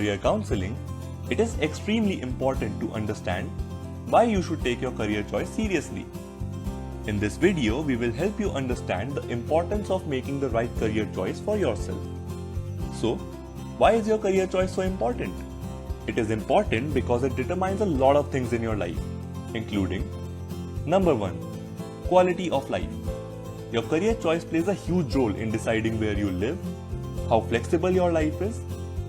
career counseling, it is extremely important to understand why you should take your career choice seriously. In this video, we will help you understand the importance of making the right career choice for yourself. So, why is your career choice so important? It is important because it determines a lot of things in your life, including number 1, quality of life. Your career choice plays a huge role in deciding where you live, how flexible your life is,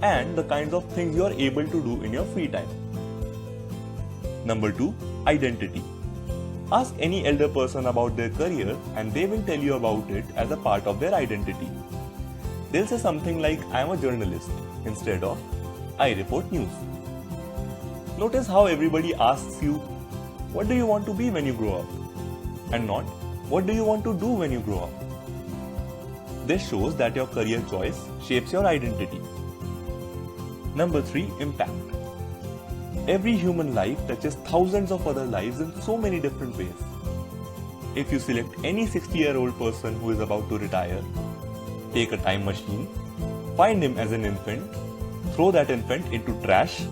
and the kinds of things you are able to do in your free time. Number 2, identity. Ask any elder person about their career and they will tell you about it as a part of their identity. They'll say something like, I am a journalist, instead of, I report news. Notice how everybody asks you, what do you want to be when you grow up? And not, what do you want to do when you grow up? This shows that your career choice shapes your identity. Number 3, impact. Every human life touches thousands of other lives in so many different ways. If you select any 60-year-old person who is about to retire, take a time machine, find him as an infant, throw that infant into trash,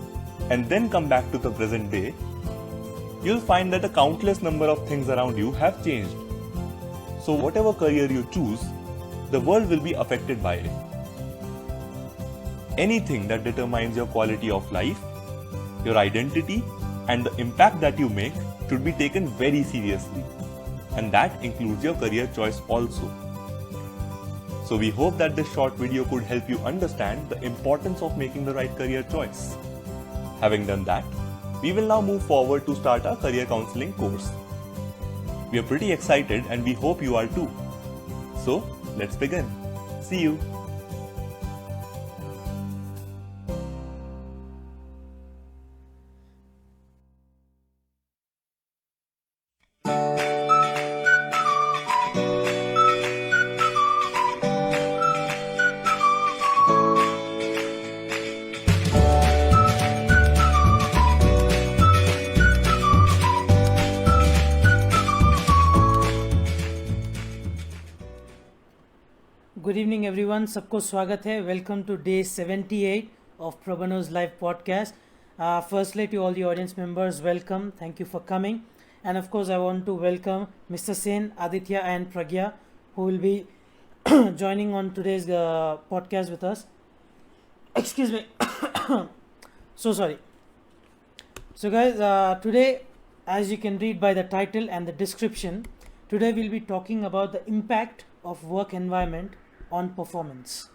and then come back to the present day, you'll find that a countless number of things around you have changed. So whatever career you choose, the world will be affected by it. Anything that determines your quality of life, your identity, and the impact that you make should be taken very seriously. And that includes your career choice also. So we hope that this short video could help you understand the importance of making the right career choice. Having done that, we will now move forward to start our career counseling course. We are pretty excited and we hope you are too. So, let's begin. See you. Good evening everyone, सबको स्वागत है. Welcome to day 78 of Prabhano's live podcast. Firstly to all the audience members, welcome, thank you for coming. And of course I want to welcome Mr. Sen, Aditya and Pragya who will be joining on today's podcast with us. Excuse me. So sorry. So guys, today as you can read by the title and the description, today we'll be talking about the impact of work environment on performance.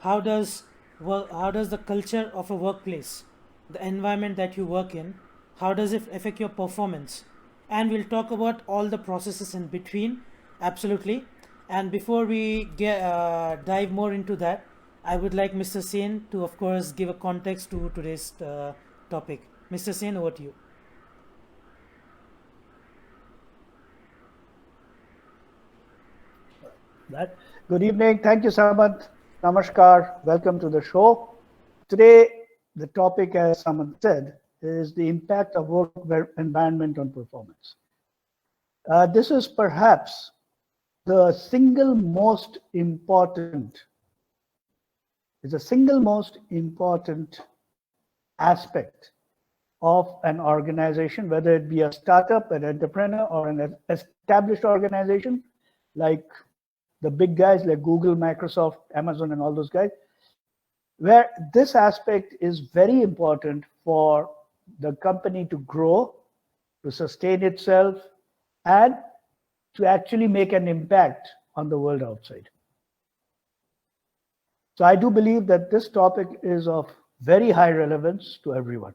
How does the culture of a workplace, the environment that you work in, how does it affect your performance? And we'll talk about all the processes in between, absolutely. And before we dive more into that, I would like Mr. Sen to of course give a context to today's topic. Mr. Sen, over to you. Good evening. Thank you, Samant. Namaskar. Welcome to the show. Today, the topic, as Samant said, is the impact of work environment on performance. This is perhaps the single most important aspect of an organization, whether it be a startup, an entrepreneur, or an established organization like the big guys like Google, Microsoft, Amazon, and all those guys, where this aspect is very important for the company to grow, to sustain itself, and to actually make an impact on the world outside. So I do believe that this topic is of very high relevance to everyone.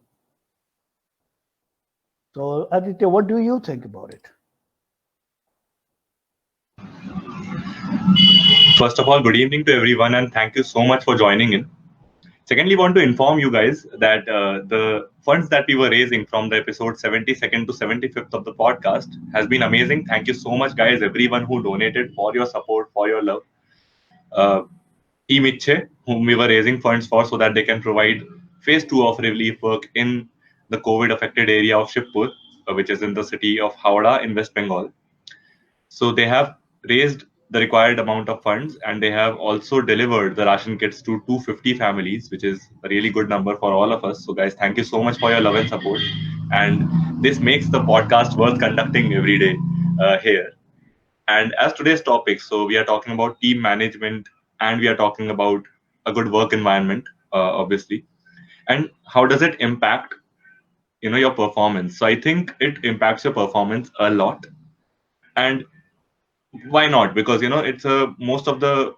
So Aditya, what do you think about it? First of all, good evening to everyone and thank you so much for joining in. Secondly, want to inform you guys that the funds that we were raising from the episode 72nd to 75th of the podcast has been amazing. Thank you so much, guys, everyone who donated, for your support, for your love. Team Ichhe, whom we were raising funds for so that they can provide phase 2 of relief work in the COVID affected area of Shibpur, which is in the city of Howrah in West Bengal. So they have raised the required amount of funds, and they have also delivered the ration kits to 250 families, which is a really good number for all of us. So, guys, thank you so much for your love and support. And this makes the podcast worth conducting every day here. And as today's topic, so we are talking about team management, and we are talking about a good work environment, obviously. And how does it impact, your performance? So I think it impacts your performance a lot. And why not? Because it's a most of the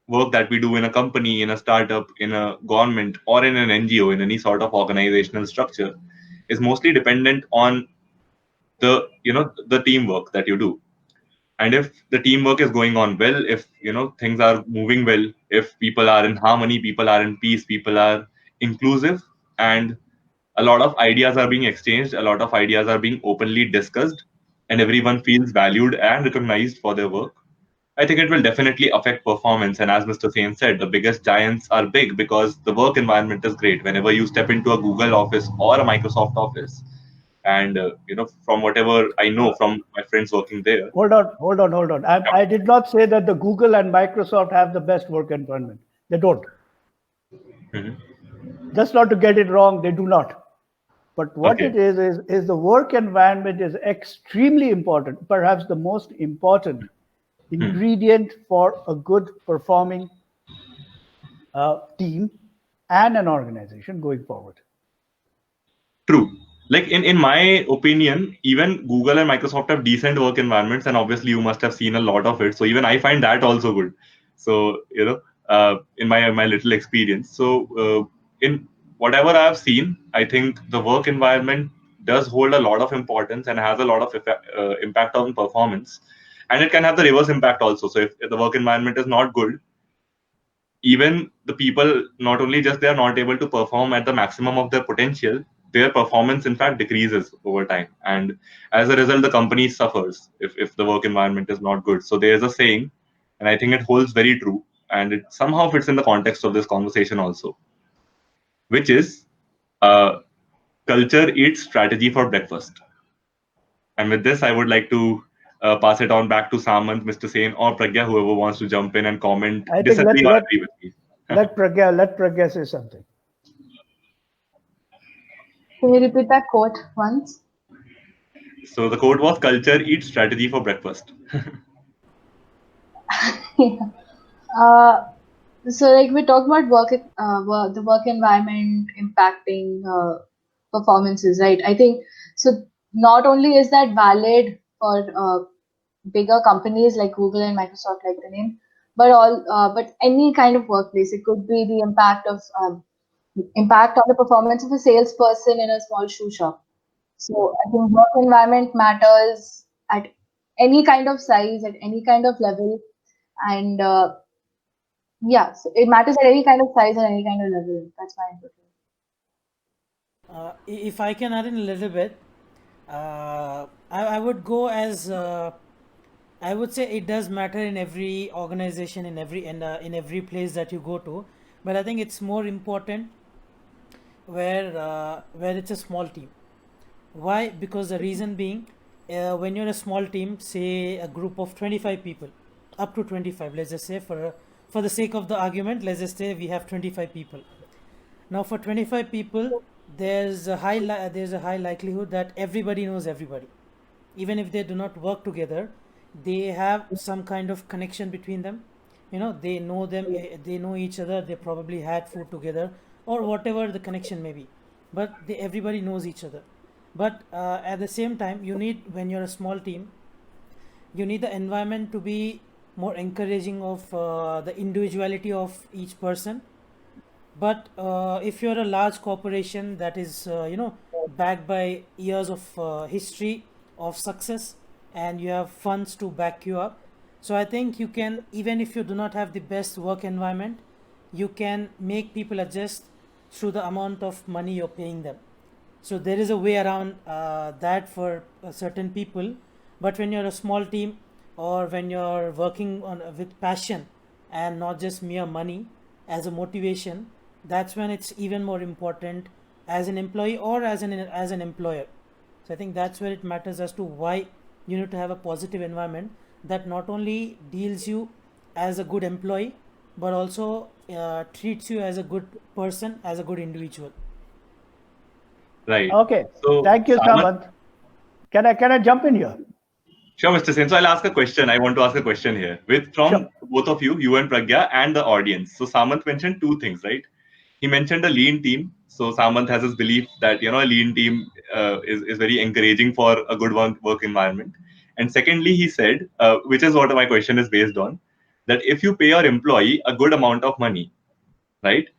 work that we do in a company, in a startup, in a government, or in an NGO, in any sort of organizational structure, is mostly dependent on the teamwork that you do. And if the teamwork is going on well, if things are moving well, if people are in harmony, people are in peace, people are inclusive, and a lot of ideas are being exchanged, a lot of ideas are being openly discussed, and everyone feels valued and recognized for their work, I think it will definitely affect performance. And as Mr. Sain said, the biggest giants are big because the work environment is great. Whenever you step into a Google office or a Microsoft office, and from whatever I know from my friends working there. Hold on. I did not say that the Google and Microsoft have the best work environment. They don't. Mm-hmm. Just not to get it wrong, they do not. But what Okay. it is the work environment is extremely important, perhaps the most important ingredient for a good performing team and an organization going forward. True. Like in my opinion, even Google and Microsoft have decent work environments, and obviously you must have seen a lot of it. So even I find that also good. So in my little experience. So in whatever I have seen, I think the work environment does hold a lot of importance and has a lot of impact on performance, and it can have the reverse impact also. So if the work environment is not good, even the people, not only just they are not able to perform at the maximum of their potential, their performance in fact decreases over time, and as a result the company suffers if the work environment is not good. So there is a saying, and I think it holds very true, and it somehow fits in the context of this conversation also, which is uh, culture eats strategy for breakfast. And with this I would like to pass it on back to Samant, Mr. Sain, or Pragya, whoever wants to jump in and comment, I think disagree or agree with me. let Pragya say something. Can you repeat that quote once? So the quote was, culture eats strategy for breakfast. So like we talked about the work environment impacting performances, right? I think so. Not only is that valid for bigger companies like Google and Microsoft, like the name, but any kind of workplace. It could be the impact on the performance of a salesperson in a small shoe shop. So I think work environment matters at any kind of size, at any kind of level, and so it matters at any kind of size and any kind of level. That's my input. If I can add in a little bit, I would go as I would say it does matter in every organization, in every place that you go to, but I think it's more important where it's a small team. Why? Because the reason being, when you're a small team, say a group of 25 people, up to 25, let's just say for the sake of the argument, let's just say we have 25 people. Now for 25 people, there's a high likelihood that everybody knows everybody. Even if they do not work together, they have some kind of connection between them. They know them, they know each other, they probably had food together, or whatever the connection may be. But everybody knows each other. But at the same time, when you're a small team, you need the environment to be more encouraging of the individuality of each person. But if you're a large corporation that is backed by years of history of success, and you have funds to back you up, so I think you can, even if you do not have the best work environment, you can make people adjust through the amount of money you're paying them. So there is a way around that for certain people. But when you're a small team, or when you're working with passion and not just mere money as a motivation, that's when it's even more important as an employee or as an employer. So I think that's where it matters as to why you need to have a positive environment, that not only deals you as a good employee, but also treats you as a good person, as a good individual. Right. Okay. So, Thank you, Samant, Samant. Can I jump in here? sure, Mr. Sen. So I'll ask a question. I want to ask a question here from Sure. both of you and Pragya and the audience. So Samant mentioned two things, right? He mentioned a lean team. So Samant has his belief that a lean team is very encouraging for a good work environment. And secondly, he said, which is what my question is based on, that if you pay your employee a good amount of money, right,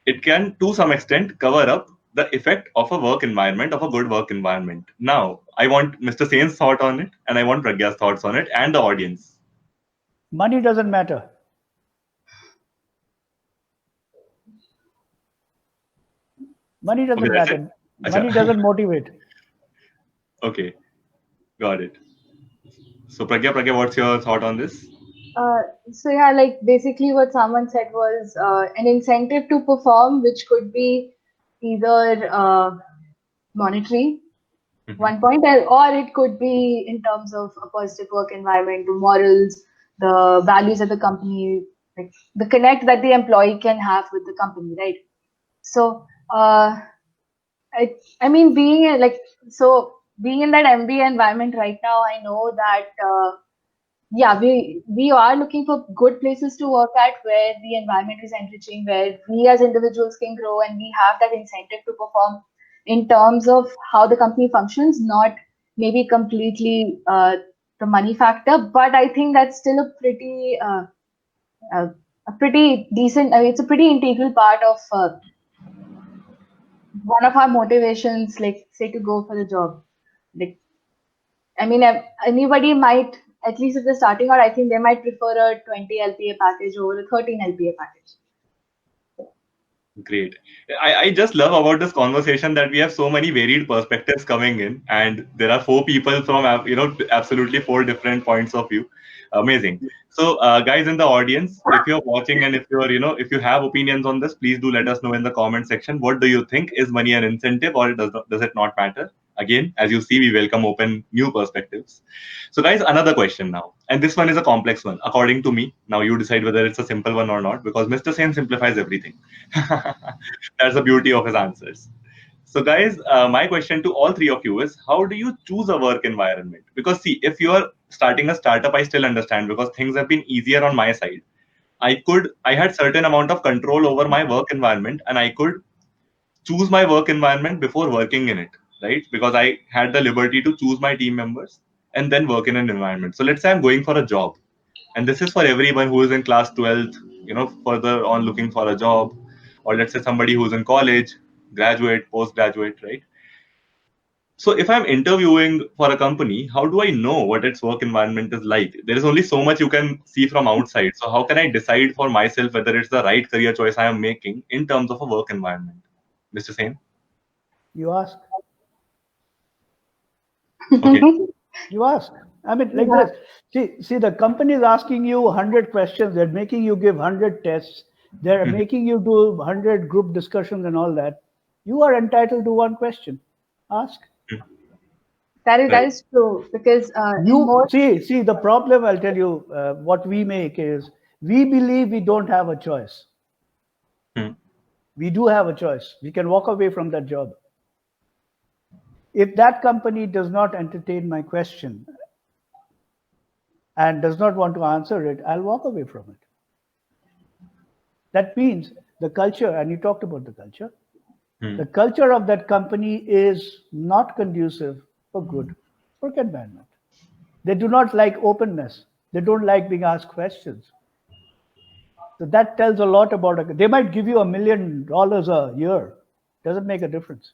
it can to some extent cover up the effect of a work environment, of a good work environment. Now, I want Mr. Sen's thought on it, and I want Pragya's thoughts on it, and the audience. Money doesn't matter. Money doesn't Okay, that's it. matter. Acha. Money doesn't motivate. Okay, got it. So Pragya, what's your thought on this? So yeah, like basically what someone said was an incentive to perform, which could be either monetary, one point, or it could be in terms of a positive work environment, the morals, the values of the company, like the connect that the employee can have with the company, right? So, I mean, being in that MBA environment right now, I know that yeah, we are looking for good places to work at where the environment is enriching, where we as individuals can grow, and we have that incentive to perform in terms of how the company functions, not maybe completely the money factor. But I think that's still a pretty decent. I mean, it's a pretty integral part of one of our motivations, like say to go for the job. Like, I mean, anybody might, at least if they're starting out, I think they might prefer a 20 LPA package over a 13 LPA package. Great. I just love about this conversation that we have so many varied perspectives coming in, and there are four people from absolutely four different points of view. Amazing. So, guys in the audience, if you're watching and if you're if you have opinions on this, please do let us know in the comment section. What do you think? Is money an incentive, or does it not matter? Again, as you see, we welcome open new perspectives. So, guys, another question now, and this one is a complex one, according to me. Now, you decide whether it's a simple one or not, because Mr. Sen simplifies everything. That's the beauty of his answers. So, guys, my question to all three of you is: how do you choose a work environment? Because, see, if you are starting a startup, I still understand because things have been easier on my side. I had certain amount of control over my work environment, and I could choose my work environment before working in it, right? Because I had the liberty to choose my team members and then work in an environment. So let's say I'm going for a job, and this is for everyone who is in class 12th, further on looking for a job, or let's say somebody who's in college, graduate, postgraduate, right? So if I'm interviewing for a company, how do I know what its work environment is like? There is only so much you can see from outside. So how can I decide for myself whether it's the right career choice I am making in terms of a work environment? Mr. Sen? You ask. Okay. You ask. I mean, like this. See, the company is asking you 100 questions. They're making you give 100 tests. They're making you do 100 group discussions and all that. You are entitled to one question. Ask. That is true, because see the problem. I'll tell you what we make is we believe we don't have a choice. We do have a choice. We can walk away from that job. If that company does not entertain my question and does not want to answer it, I'll walk away from it. That means the culture, and you talked about the culture, the culture of that company is not conducive for good work environment. They do not like openness. They don't like being asked questions. So that tells a lot about it. They might give you $1 million a year. Doesn't make a difference.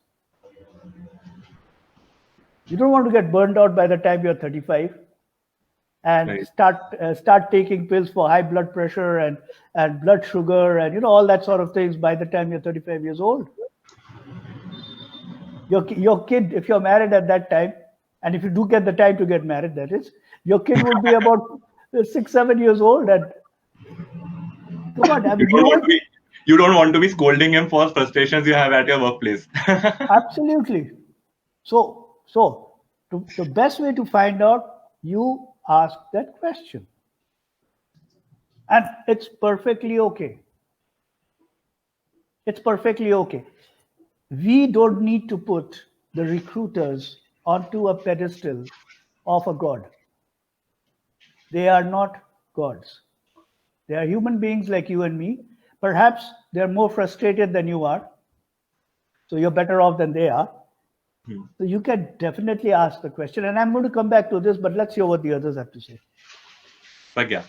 You don't want to get burned out by the time you're 35 and start taking pills for high blood pressure and blood sugar and all that sort of things by the time you're 35 years old. Your kid, if you're married at that time, and if you do get the time to get married, that is, your kid would be about 6-7 years old. And come on, I mean, you don't want to be scolding him for frustrations you have at your workplace. Absolutely. So the best way to find out, you ask that question. And it's perfectly okay. It's perfectly okay. We don't need to put the recruiters onto a pedestal of a god. They are not gods. They are human beings like you and me. Perhaps they're more frustrated than you are. So you're better off than they are. So you can definitely ask the question. And I'm going to come back to this, but let's hear what the others have to say. Pragya.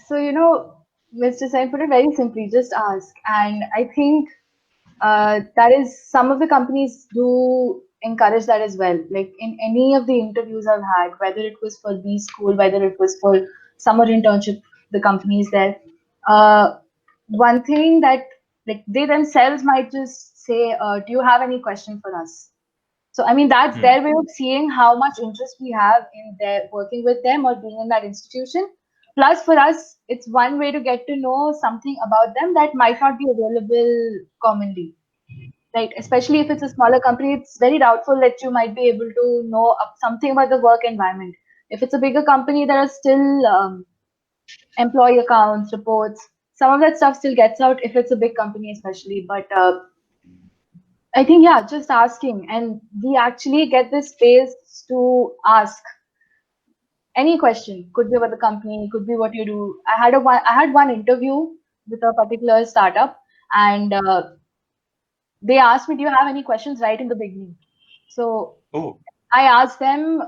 So, Mr. Sain put it very simply, just ask. And I think that is some of the companies do encourage that as well. Like in any of the interviews I've had, whether it was for B School, whether it was for summer internship, the companies there, one thing that like they themselves might just say, do you have any question for us? So I mean that's their way of seeing how much interest we have in their working with them or being in that institution. Plus for us, it's one way to get to know something about them that might not be available commonly. Right, especially if it's a smaller company, it's very doubtful that you might be able to know something about the work environment. If it's a bigger company, there are still employee accounts, reports. Some of that stuff still gets out if it's a big company, especially. But I think, yeah, just asking. And we actually get this space to ask any question. Could be about the company, could be what you do. I had one interview with a particular startup, and they asked me, do you have any questions right in the beginning? So I asked them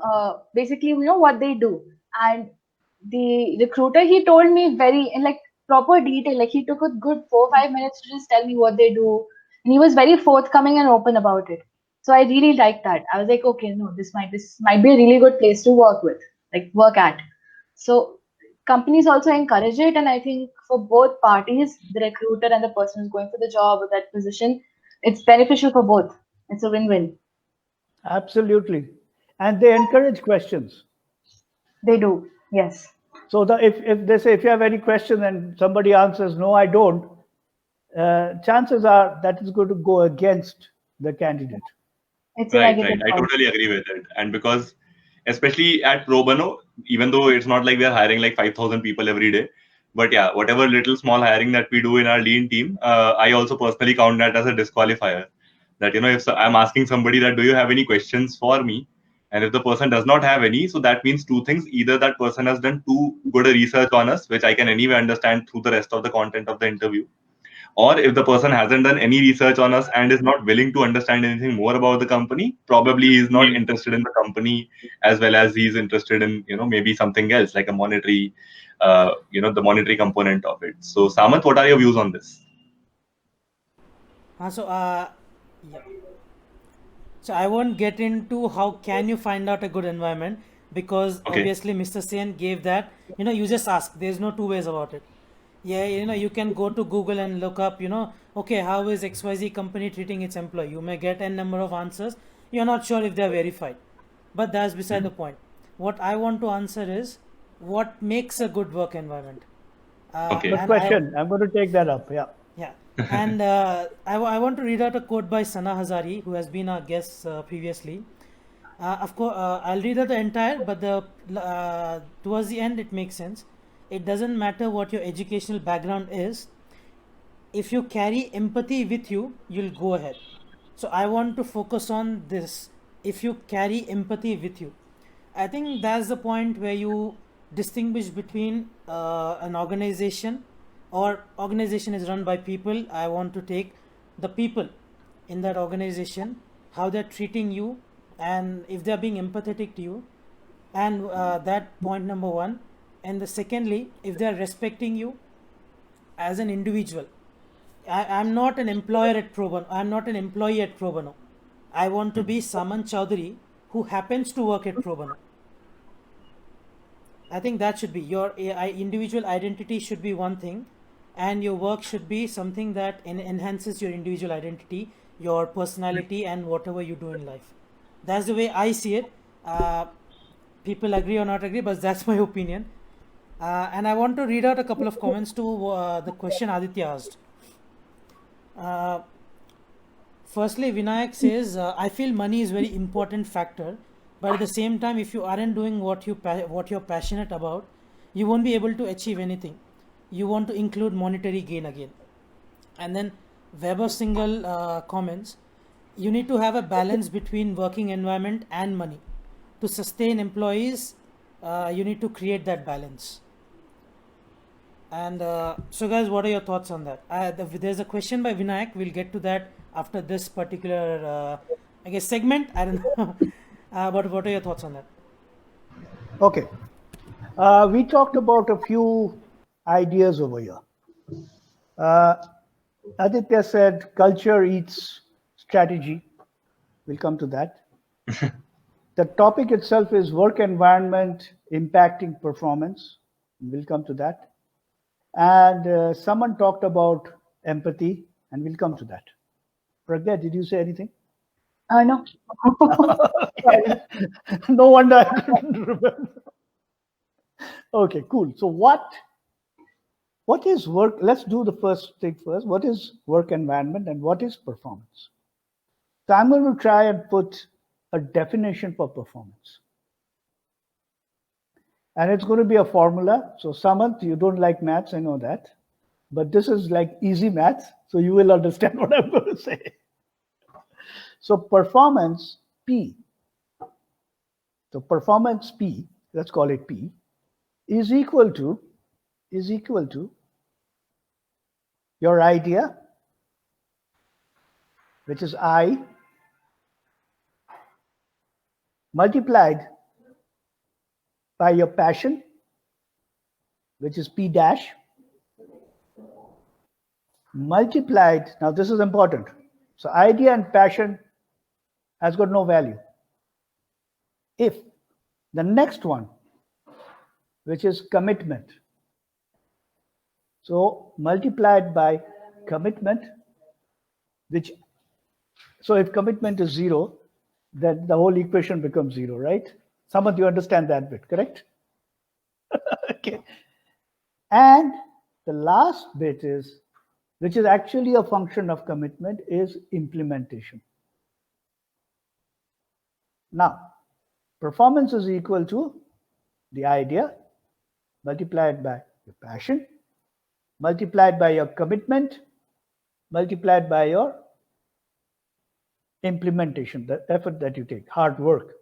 basically, what they do. And the recruiter, he told me very in like proper detail, like he took a good 4-5 minutes to just tell me what they do. And he was very forthcoming and open about it. So I really liked that. I was like, okay, no, this might be a really good place to work at. So companies also encourage it. And I think for both parties, the recruiter and the person who's going for the job or that position, it's beneficial for both. It's a win-win. Absolutely. And they encourage questions. They do, yes. So if they say, if you have any question and somebody answers, no, I don't, chances are that is going to go against the candidate. It's right. I totally agree with it. And because especially at Pro Bono, even though it's not like we're hiring like 5,000 people every day, but yeah, whatever little small hiring that we do in our lean team, I also personally count that as a disqualifier. That, if I'm asking somebody that, do you have any questions for me? And if the person does not have any, so that means two things. Either that person has done too good a research on us, which I can anyway understand through the rest of the content of the interview. Or if the person hasn't done any research on us and is not willing to understand anything more about the company, probably he's not interested in the company as well as he's interested in, maybe something else like a monetary, the monetary component of it. So Samanth, what are your views on this? Yeah. So I won't get into how can you find out a good environment, because obviously Mr. Sain gave that, you just ask. There's no two ways about it. Yeah, you can go to Google and look up, okay, how is XYZ company treating its employee? You may get a number of answers. You're not sure if they're verified. But that's beside the point. What I want to answer is, what makes a good work environment? Good question. I'm going to take that up. Yeah. Yeah. And I want to read out a quote by Sana Hazari, who has been our guest previously. Of course, I'll read out the entire, but towards the end, it makes sense. It doesn't matter what your educational background is. If you carry empathy with you, you'll go ahead. So I want to focus on this. If you carry empathy with you, I think that's the point where you distinguish between an organization, or organization is run by people. I want to take the people in that organization, how they're treating you, and if they're being empathetic to you. And that point number one. And secondly, if they're respecting you as an individual. I'm not an employer at Pro Bono. I'm not an employee at Pro Bono. I want to be Samanth Chowdhury, who happens to work at Pro Bono. I think that should be your individual identity should be one thing, and your work should be something that enhances your individual identity, your personality, and whatever you do in life. That's the way I see it. People agree or not agree, but that's my opinion. And I want to read out a couple of comments to the question Aditya asked. Firstly, Vinayak says, I feel money is a very important factor, But at the same time, if you aren't doing what you're passionate about, you won't be able to achieve anything. You want to include monetary gain again. And then Weber Single comments, you need to have a balance between working environment and money. To sustain employees, you need to create that balance. And so, guys, what are your thoughts on that? There's a question by Vinayak. We'll get to that after this particular, I guess, segment. I don't know. But what are your thoughts on that? Okay. We talked about a few ideas over here. Aditya said culture eats strategy. We'll come to that. The topic itself is work environment impacting performance. We'll come to that. And someone talked about empathy, and we'll come to that. Pragya, did you say anything? No. No wonder I couldn't remember. Okay, cool. So what is work? Let's do the first thing first. What is work environment and what is performance? So I'm going to try and put a definition for performance. And it's going to be a formula. So Samanth, you don't like maths, I know that. But this is like easy maths, so you will understand what I'm going to say. So performance P. So performance P, let's call it P, is equal to your idea, which is I, multiplied by your passion, which is P dash, multiplied, now this is important. So idea and passion has got no value. If the next one, which is commitment, so multiplied by commitment, which, so if commitment is 0, then the whole equation becomes 0, right? Some of you understand that bit, correct? Okay. And the last bit is, which is actually a function of commitment, is implementation. Now, performance is equal to the idea multiplied by your passion, multiplied by your commitment, multiplied by your implementation, the effort that you take, hard work.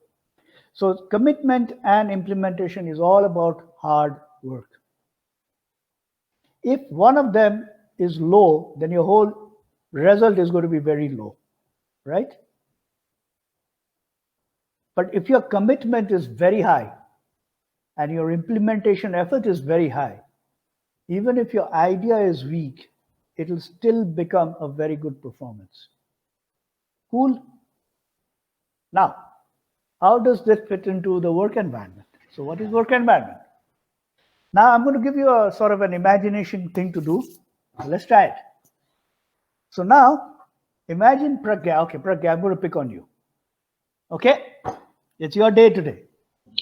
So commitment and implementation is all about hard work. If one of them is low, then your whole result is going to be very low, right? But if your commitment is very high and your implementation effort is very high, even if your idea is weak, it will still become a very good performance. Cool? Now, how does this fit into the work environment? So what is work environment? Now I'm going to give you a sort of an imagination thing to do. So let's try it. So now imagine Pragya. Okay, Pragya, I'm going to pick on you. Okay? It's your day today.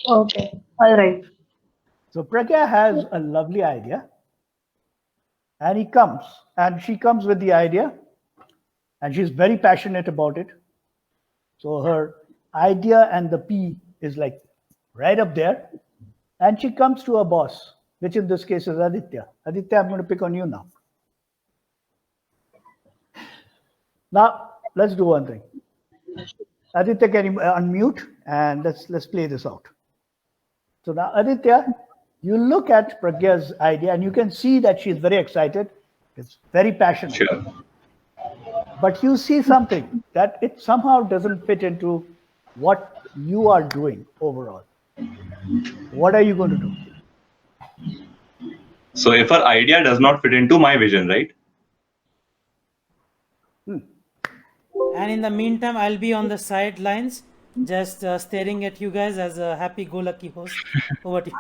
Okay. All right. So Pragya has a lovely idea. And she comes with the idea. And she's very passionate about it. So her idea and the P is like right up there. And she comes to her boss, which in this case is Aditya. Aditya, I'm going to pick on you now. Now, let's do one thing. Aditya, can you unmute? And let's play this out. So now, Aditya, you look at Pragya's idea and you can see that she's very excited. It's very passionate. Sure. But you see something that it somehow doesn't fit into what you are doing overall. What are you going to do? So if her idea does not fit into my vision, right? And in the meantime, I'll be on the sidelines, just staring at you guys as a happy-go-lucky host. Over to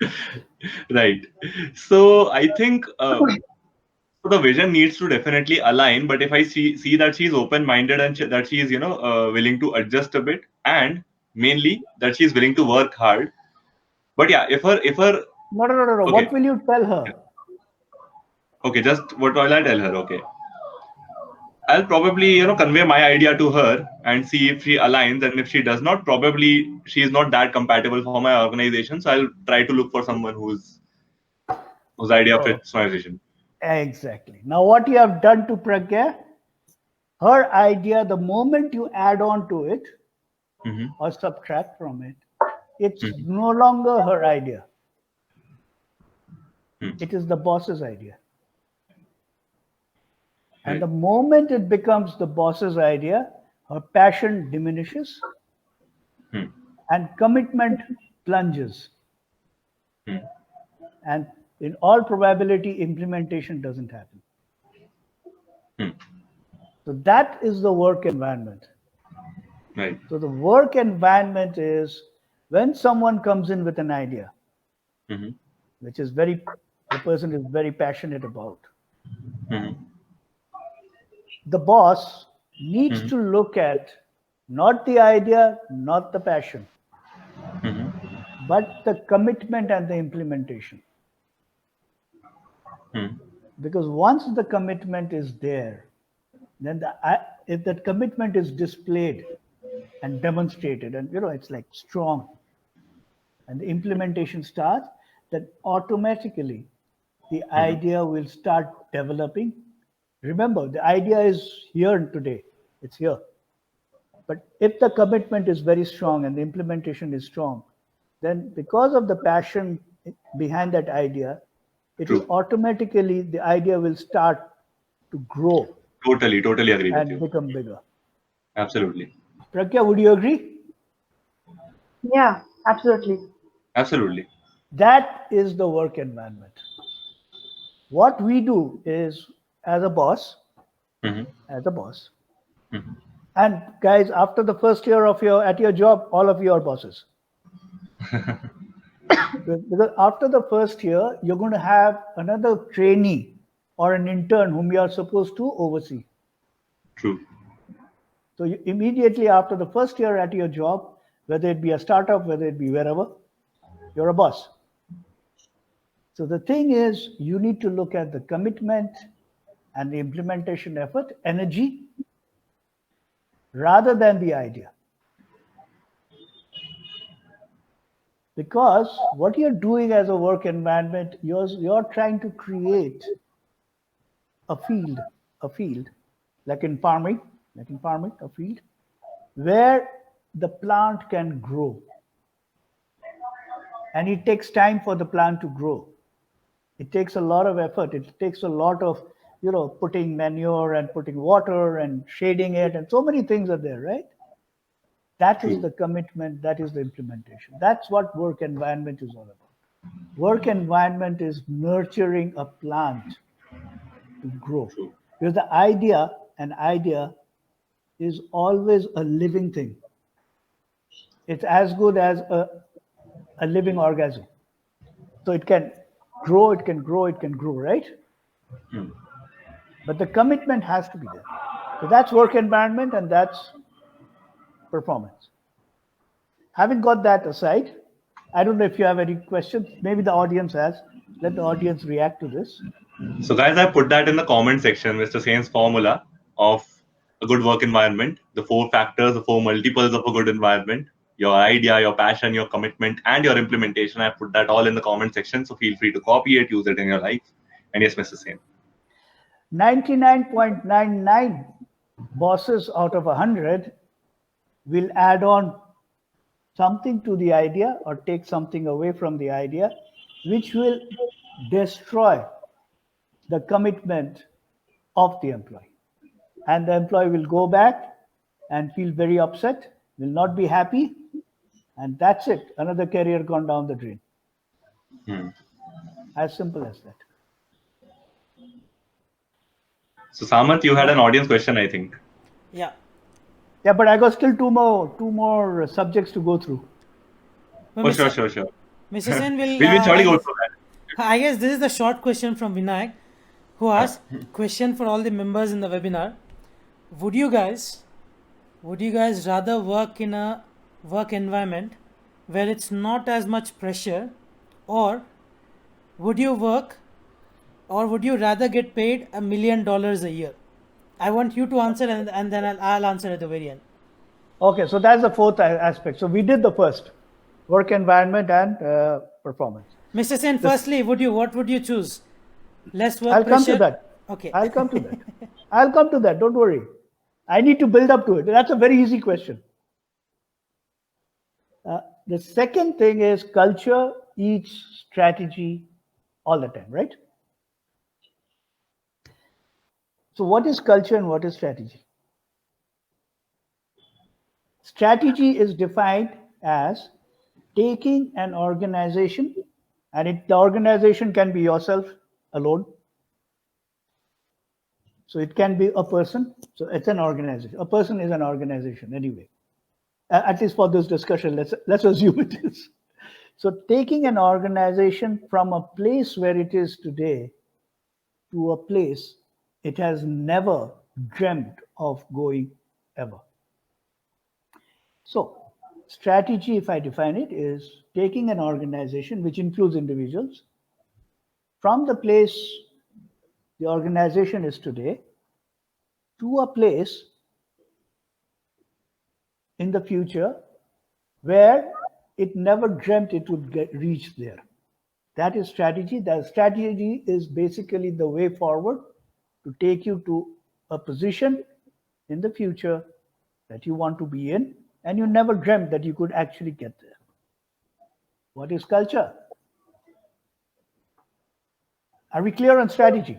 you. Right. So I think the vision needs to definitely align. But if I see that she's open-minded and that she's willing to adjust a bit, and mainly that she's willing to work hard. But yeah, if her No. Okay. What will you tell her? Okay, just what will I tell her? Okay. I'll probably, convey my idea to her and see if she aligns. And if she does not, probably she is not that compatible for my organization. So I'll try to look for someone whose idea Oh, fits my vision. exactly. Now, what you have done to Pragya, her idea, the moment you add on to it Mm-hmm. or subtract from it, it's Mm-hmm. no longer her idea. Hmm. It is the boss's idea. And Right. the moment it becomes the boss's idea, her passion diminishes Hmm. and commitment plunges. Hmm. And in all probability, implementation doesn't happen. Hmm. So that is the work environment. Right. So the work environment is when someone comes in with an idea, Mm-hmm. which is the person is very passionate about. Mm-hmm. The boss needs Mm-hmm. to look at not the idea, not the passion, Mm-hmm. but the commitment and the implementation. Hmm. Because once the commitment is there, then if that commitment is displayed and demonstrated, and it's like strong, and the implementation starts, then automatically the idea will start developing. Remember, the idea is here today, it's here. But if the commitment is very strong and the implementation is strong, then because of the passion behind that idea, it will True. automatically, the idea will start to grow Totally agree with and you. become bigger. Absolutely. Pragya, would you agree? Yeah, absolutely. Absolutely. That is the work environment. What we do is, as a boss, Mm-hmm. Mm-hmm. And guys, after the first year of at your job, all of you are bosses. Because after the first year, you're going to have another trainee or an intern whom you are supposed to oversee. True. So immediately after the first year at your job, whether it be a startup, whether it be wherever, you're a boss. So the thing is, you need to look at the commitment and the implementation effort, energy, rather than the idea. Because what you're doing as a work environment, you're trying to create a field, like in farming, a field where the plant can grow. And it takes time for the plant to grow. It takes a lot of effort. It takes a lot of, putting manure and putting water and shading it, and so many things are there, right? That is True. the commitment, that is the implementation. That's what work environment is all about. Work environment is nurturing a plant to grow. True. Because an idea is always a living thing. It's as good as a living organism. So it can grow, right? Hmm. But the commitment has to be there. So that's work environment and that's performance. Having got that aside, I don't know if you have any questions. Maybe the audience has. Let the audience react to this. So, guys, I put that in the comment section, Mr. Sain's formula of a good work environment, the 4 factors, the 4 multiples of a good environment, your idea, your passion, your commitment, and your implementation. I put that all in the comment section. So, feel free to copy it, use it in your life. And yes, Mr. Sain. 99.99 bosses out of 100 will add on something to the idea or take something away from the idea, which will destroy the commitment of the employee. And the employee will go back and feel very upset, will not be happy, and that's it. Another career gone down the drain. As simple as that. So, Samanth, you had an audience question, I think. Yeah. Yeah, but I got still two more subjects to go through. Well, Oh, sure. Mr. Sen will. We'll surely go through that. I guess this is the short question from Vinayak, who asked question for all the members in the webinar. Would you guys rather work in a work environment where it's not as much pressure, or would you rather get paid $1 million a year? I want you to answer, and then I'll answer at the very end. Okay, so that's the fourth aspect. So we did the first, work environment and performance. Mr. Sen, firstly, what would you choose? Less work I'll come pressure? to that. Okay. I'll come to that. I'll come to that. Don't worry. I need to build up to it. That's a very easy question. The second thing is culture eats strategy all the time, right? So what is culture and what is strategy? Strategy is defined as taking an organization, and the organization can be yourself alone. So it can be a person. So it's an organization. A person is an organization anyway. At least for this discussion, let's assume it is. So taking an organization from a place where it is today to a place it has never dreamt of going ever. So strategy, if I define it, is taking an organization, which includes individuals, from the place the organization is today to a place in the future where it never dreamt it would reach there. That is strategy. That strategy is basically the way forward to take you to a position in the future that you want to be in, and you never dreamt that you could actually get there. What is culture? Are we clear on strategy?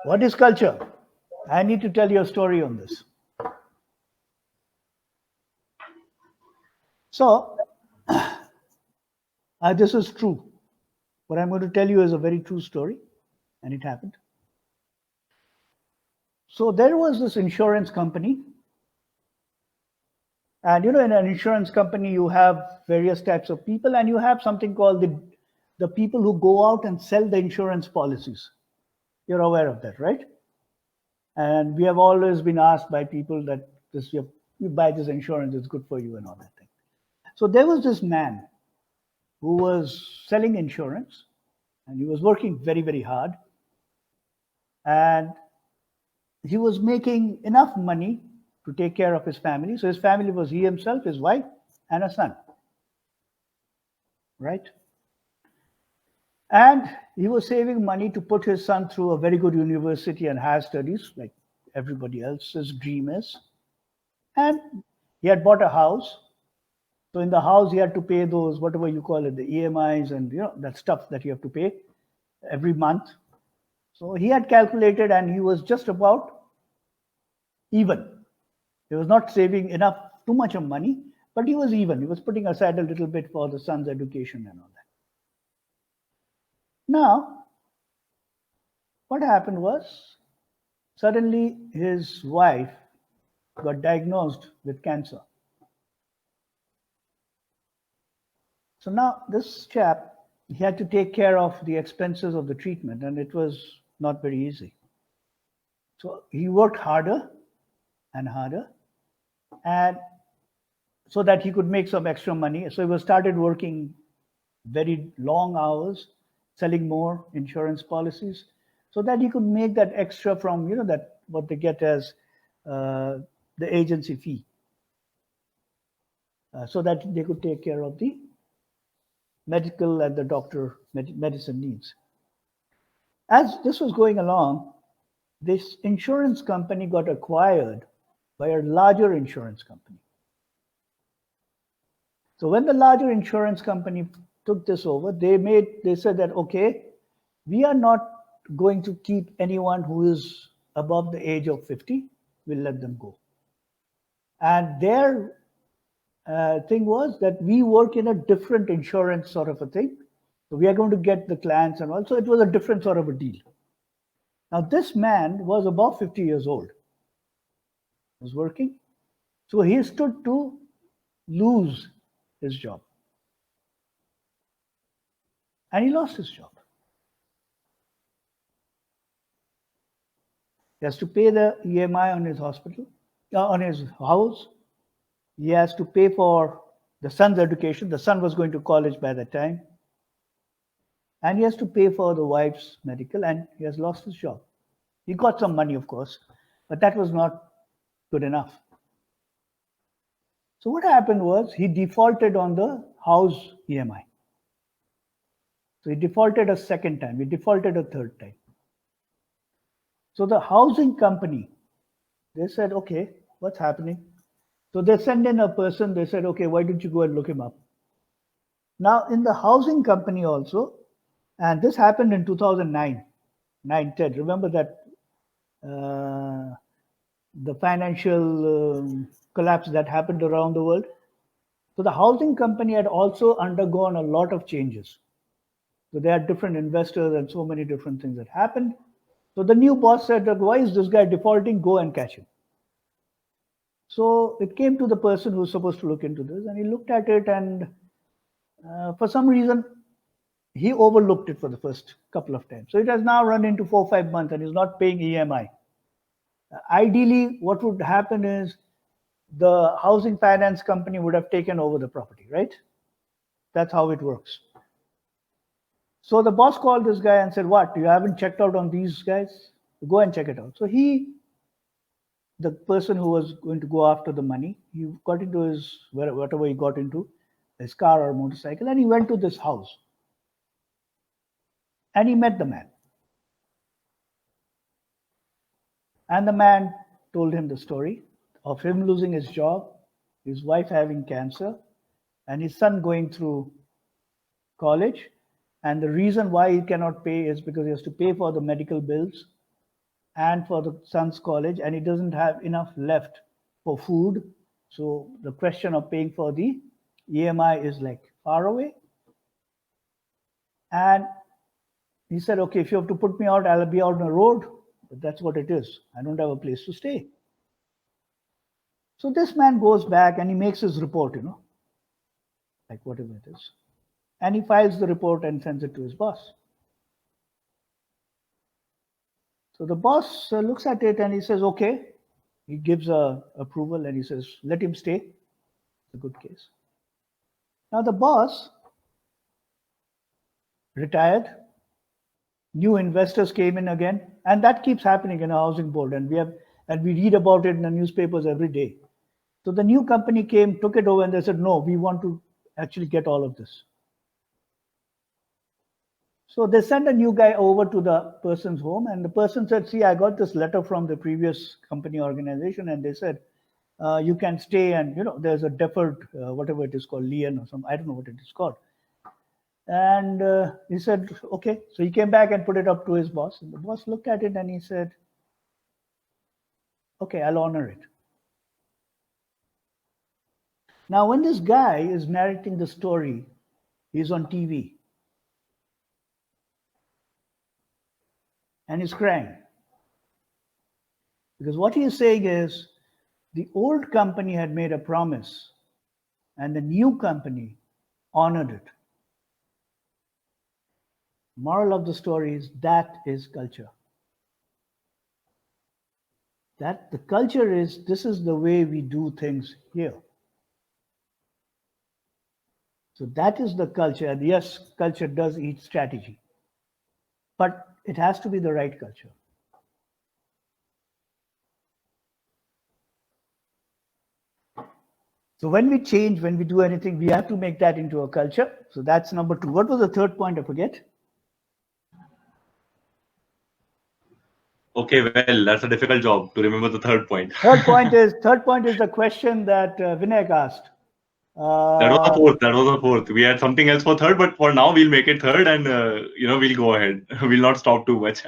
What is culture? I need to tell you a story on this. So, this is true. What I'm going to tell you is a very true story, and it happened. So there was this insurance company, and in an insurance company you have various types of people, and you have something called the people who go out and sell the insurance policies. You're aware of that, right? And we have always been asked by people that you buy this insurance, it's good for you and all that thing. So there was this man who was selling insurance, and he was working very, very hard. And he was making enough money to take care of his family. So his family was he himself, his wife, and a son. Right? And he was saving money to put his son through a very good university and higher studies, like everybody else's dream is. And he had bought a house. So in the house, he had to pay those, whatever you call it, the EMIs and that stuff that you have to pay every month. So he had calculated, and he was just about even. He was not saving too much of money, but he was even. He was putting aside a little bit for the son's education and all that. Now, what happened was, suddenly his wife got diagnosed with cancer. So now this chap, he had to take care of the expenses of the treatment, and it was not very easy. So he worked harder and harder, and so that he could make some extra money. So he started working very long hours, selling more insurance policies, so that he could make that extra from that what they get as the agency fee, so that they could take care of the medical and the doctor medicine needs. As this was going along, this insurance company got acquired by a larger insurance company. So when the larger insurance company took this over, they said that, okay, we are not going to keep anyone who is above the age of 50. We'll let them go. And their thing was that we work in a different insurance sort of a thing. So we are going to get the clients and all. So it was a different sort of a deal. Now this man was about 50 years old. He was working. So he stood to lose his job. And he lost his job. He has to pay the EMI on his hospital, on his house. He has to pay for the son's education. The son was going to college by that time. And he has to pay for the wife's medical, and he has lost his job. He got some money, of course, but that was not good enough. So what happened was he defaulted on the house EMI. So he defaulted a second time, he defaulted a third time. So the housing company, they said, okay, what's happening? So they send in a person, they said, okay, why don't you go and look him up? Now, in the housing company also, and this happened in 2009, 9-10, remember that the financial collapse that happened around the world? So the housing company had also undergone a lot of changes. So they had different investors and so many different things that happened. So the new boss said, why is this guy defaulting? Go and catch him. So it came to the person who's supposed to look into this, and he looked at it, and for some reason, he overlooked it for the first couple of times. So it has now run into 4-5 months and is not paying EMI. Ideally, what would happen is the housing finance company would have taken over the property, right? That's how it works. So the boss called this guy and said, what, you haven't checked out on these guys? Go and check it out. So the person who was going to go after the money, he got into his, whatever he got into, his car or motorcycle, and he went to this house. And he met the man. And the man told him the story of him losing his job, his wife having cancer, and his son going through college. And the reason why he cannot pay is because he has to pay for the medical bills and for the son's college, and he doesn't have enough left for food. So the question of paying for the EMI is like far away. And he said, okay, if you have to put me out, I'll be out on the road. But that's what it is. I don't have a place to stay. So this man goes back and he makes his report, like whatever it is. And he files the report and sends it to his boss. So the boss looks at it and he says, okay. He gives approval and he says, let him stay. It's a good case. Now the boss retired. New investors came in again, and that keeps happening in a housing board, and we read about it in the newspapers every day. So the new company came, took it over, and they said, no, we want to actually get all of this. So they sent a new guy over to the person's home, and the person said, see, I got this letter from the previous company organization, and they said, you can stay, and there's a deferred, whatever it is called, lien or something, I don't know what it is called. And he said, okay. So he came back and put it up to his boss. And the boss looked at it and he said, okay, I'll honor it. Now, when this guy is narrating the story, he's on TV. And he's crying. Because what he is saying is, the old company had made a promise, and the new company honored it. Moral of the story is that is culture. That the culture is, this is the way we do things here. So that is the culture. And yes, culture does eat strategy, but it has to be the right culture. So when we change, when we do anything, we have to make that into a culture. So that's number 2. What was the third point? I forget. Okay, well, that's a difficult job to remember the third point. Third point is the question that Vinayak asked. That was the fourth. That was the fourth. We had something else for third, but for now we'll make it third, and we'll go ahead. We'll not stop too much.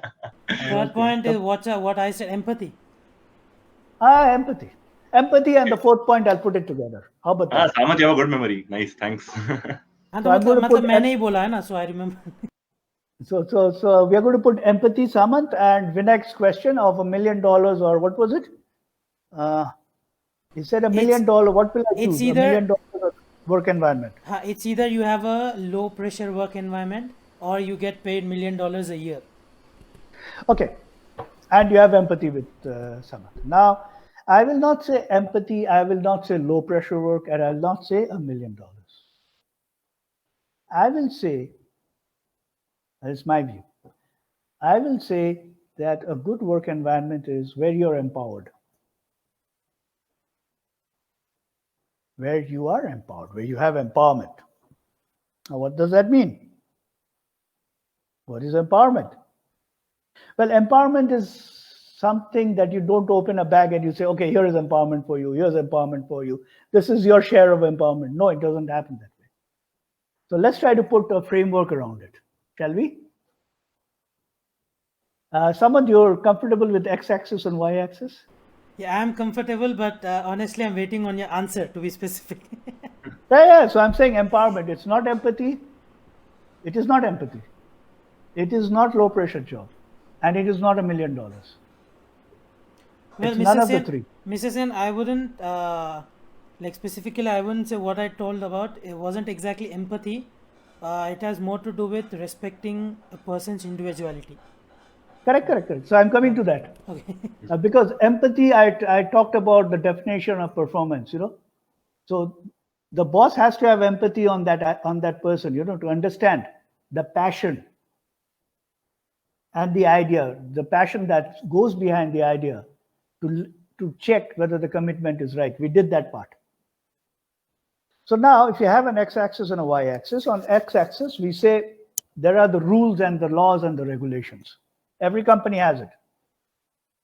Third point is what I said, empathy. Empathy. Empathy, and the fourth point, I'll put it together. How about that? Samant, you have a good memory. Nice, thanks. So मैंने ही बोला है ना, so I remember. So we are going to put empathy, Samant, and Vinayak's question of $1 million, or what was it? He said $1 million. What will I choose? $1 million work environment. It's either you have a low pressure work environment or you get paid $1 million a year. Okay, and you have empathy with Samant. Now, I will not say empathy. I will not say low pressure work, and I will not say $1 million. I will say, it's my view, I will say that a good work environment is where you're empowered. Where you are empowered, where you have empowerment. Now, what does that mean? What is empowerment? Well, empowerment is something that you don't open a bag and you say, okay, here is empowerment for you, here's empowerment for you. This is your share of empowerment. No, it doesn't happen that way. So let's try to put a framework around it, shall we? Someone, you're comfortable with x-axis and y-axis? Yeah, I'm comfortable, but honestly, I'm waiting on your answer to be specific. Yeah, so I'm saying empowerment. It's not empathy. It is not empathy. It is not low pressure job. And it is not $1 million. Well, It's none of the Sen, three. Mrs. Sen, I wouldn't, like specifically, I wouldn't say what I told about. It wasn't exactly empathy. It has more to do with respecting a person's individuality. Correct. So I'm coming to that. Okay. Because empathy, I talked about the definition of performance, So the boss has to have empathy on that person, to understand the passion and the idea, the passion that goes behind the idea to check whether the commitment is right. We did that part. So now if you have an x-axis and a y-axis, on x-axis, we say there are the rules and the laws and the regulations. Every company has it.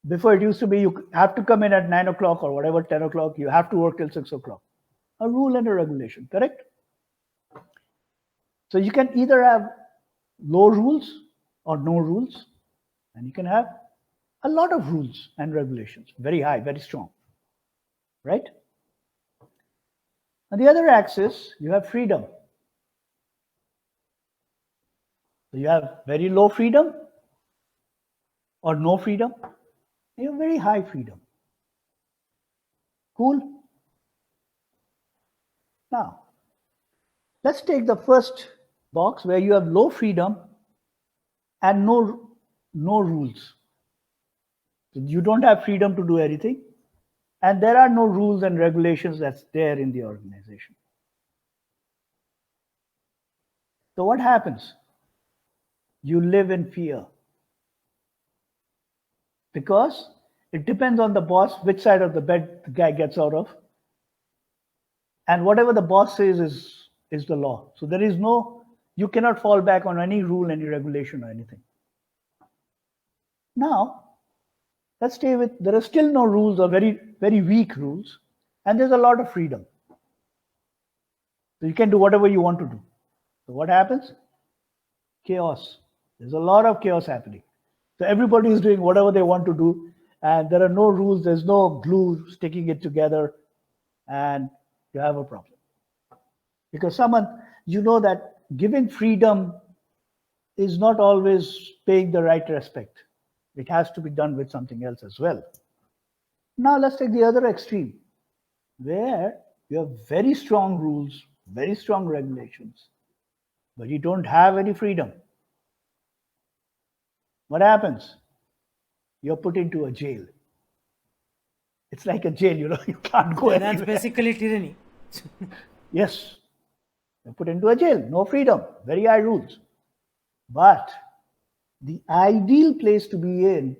Before it used to be you have to come in at 9 o'clock or whatever, 10 o'clock, you have to work till 6 o'clock. A rule and a regulation, correct? So you can either have low rules or no rules, and you can have a lot of rules and regulations, very high, very strong, right? On the other axis, you have freedom. So you have very low freedom or no freedom. You have very high freedom. Cool? Now, let's take the first box where you have low freedom and no rules. You don't have freedom to do anything, and there are no rules and regulations that's there in the organization. So what happens? You live in fear. Because it depends on the boss which side of the bed the guy gets out of. And whatever the boss says is the law. So there is you cannot fall back on any rule, any regulation or anything. Now, let's stay with, there are still no rules or very, very weak rules. And there's a lot of freedom. So you can do whatever you want to do. So what happens? Chaos. There's a lot of chaos happening. So everybody is doing whatever they want to do, and there are no rules, there's no glue sticking it together, and you have a problem. Because that giving freedom is not always paying the right respect. It has to be done with something else as well. Now let's take the other extreme, where you have very strong rules, very strong regulations, but you don't have any freedom. What happens? You're put into a jail. It's like a jail, you can't go anywhere. That's basically tyranny. Yes, you're put into a jail, no freedom, very high rules. But the ideal place to be in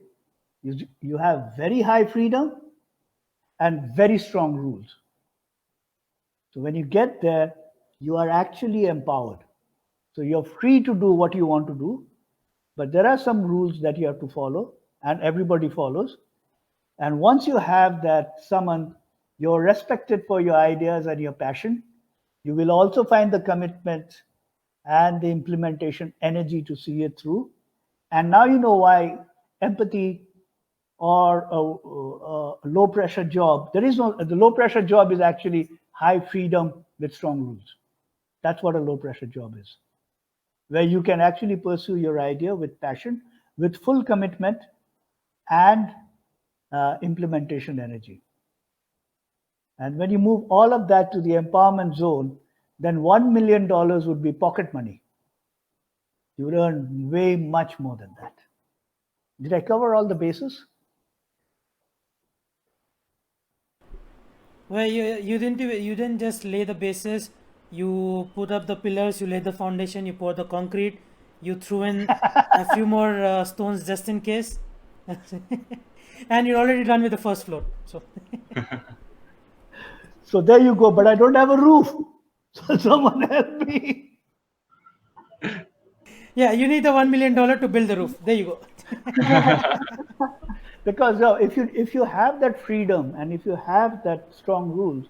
is you have very high freedom and very strong rules. So when you get there, you are actually empowered. So you're free to do what you want to do, but there are some rules that you have to follow, and everybody follows. And once you have that you're respected for your ideas and your passion, you will also find the commitment and the implementation energy to see it through. And now you know why empathy or a low pressure job, the low pressure job is actually high freedom with strong rules. That's what a low pressure job is, where you can actually pursue your idea with passion, with full commitment and implementation energy. And when you move all of that to the empowerment zone, then $1 million would be pocket money. You would earn way much more than that. Did I cover all the bases? Well, you didn't just lay the bases. You put up the pillars, you laid the foundation, you poured the concrete, you threw in a few more stones just in case. And you're already done with the first floor. So So there you go. But I don't have a roof. So someone help me. yeah, you need the $1 million to build the roof. There you go. Because if you have that freedom and if you have that strong rules,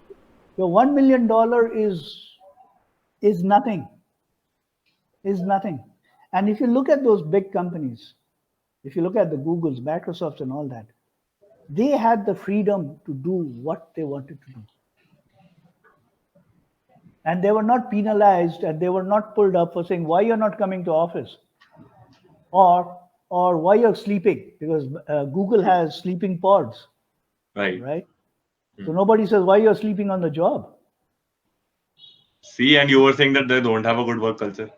your $1 million is nothing. Is nothing. And if you look at those big companies, if you look at the Googles, Microsofts, and all that, they had the freedom to do what they wanted to do. And they were not penalized and they were not pulled up for saying, why you're not coming to office? Or why you're sleeping, because Google has sleeping pods, right? So nobody says why you're sleeping on the job. See, and you were saying that they don't have a good work culture.